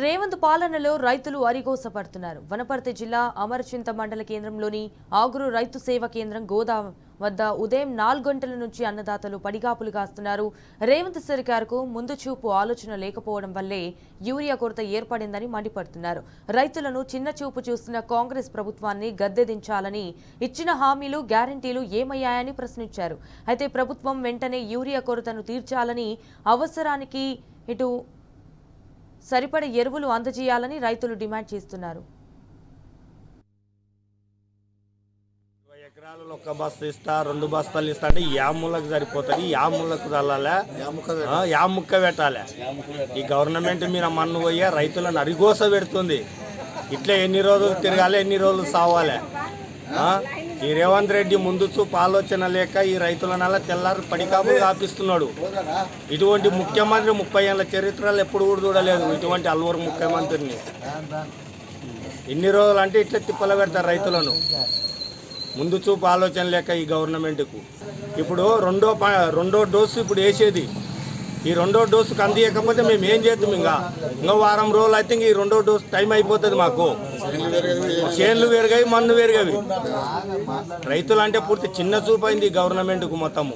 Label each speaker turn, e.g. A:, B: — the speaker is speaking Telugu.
A: రేవంత్ పాలనలో రైతులు అరిగోసపడుతున్నారు. వనపర్తి జిల్లా అమరచింత మండల కేంద్రంలోని ఆగురు రైతు సేవ కేంద్రం గోదాం వద్ద ఉదయం 4 గంటల నుంచి అన్నదాతలు పడిగాపులు కాస్తున్నారు. రేవంత్ సర్కార్కు ముందు చూపు ఆలోచన లేకపోవడం వల్లే యూరియా కొరత ఏర్పడిందని మండిపడుతున్నారు. రైతులను చిన్న చూపు చూస్తున్న కాంగ్రెస్ ప్రభుత్వాన్ని గద్దెదించాలని ఇచ్చిన హామీలు గ్యారంటీలు ఏమయ్యాయని ప్రశ్నించారు. అయితే ప్రభుత్వం వెంటనే యూరియా కొరతను తీర్చాలని, అవసరానికి ఇటు సరిపడే ఎరువులు అందజేయాలని రైతులు డిమాండ్ చేస్తున్నారు.
B: ఎకరాలలో ఒక బస్తా ఇస్తా, 2 బస్తాలు ఇస్తా అంటే యాములకు సరిపోతుంది. యాములకు చల్లాలి, యాముక్క పెట్టాలి. ఈ గవర్నమెంట్ మీద మన్ను పోయే రైతులను అరిగోస పెడుతుంది. ఇట్లా ఎన్ని రోజులు తిరగాలి, ఎన్ని రోజులు సావాలి. ఈ రేవంత్ రెడ్డి ముందు చూపు ఆలోచన లేక ఈ రైతులనల్లా తెల్లారు పడికాపులు కాపిస్తున్నాడు. ఇటువంటి ముఖ్యమంత్రి 30 ఏళ్ళ చరిత్రలు ఎప్పుడు కూడా చూడలేదు. ఇటువంటి అల్వరు ముఖ్యమంత్రిని ఎన్ని రోజులు అంటే ఇట్లా తిప్పలు పెడతారు రైతులను. ముందు చూపు ఆలోచన లేక ఈ గవర్నమెంట్కు. ఇప్పుడు రెండో డోసు ఇప్పుడు వేసేది. ఈ 2వ డోసుకు అందియకపోతే మేము ఏం చేద్దాం? ఇంకా వారం రోజులు అయితే ఈ 2వ డోసు టైం అయిపోతుంది. మాకు చేన్లు పెరిగాయి, మన్ను పెరిగాయి. రైతులు అంటే పూర్తి చిన్న చూపు అయింది ఈ గవర్నమెంట్కు మొత్తము.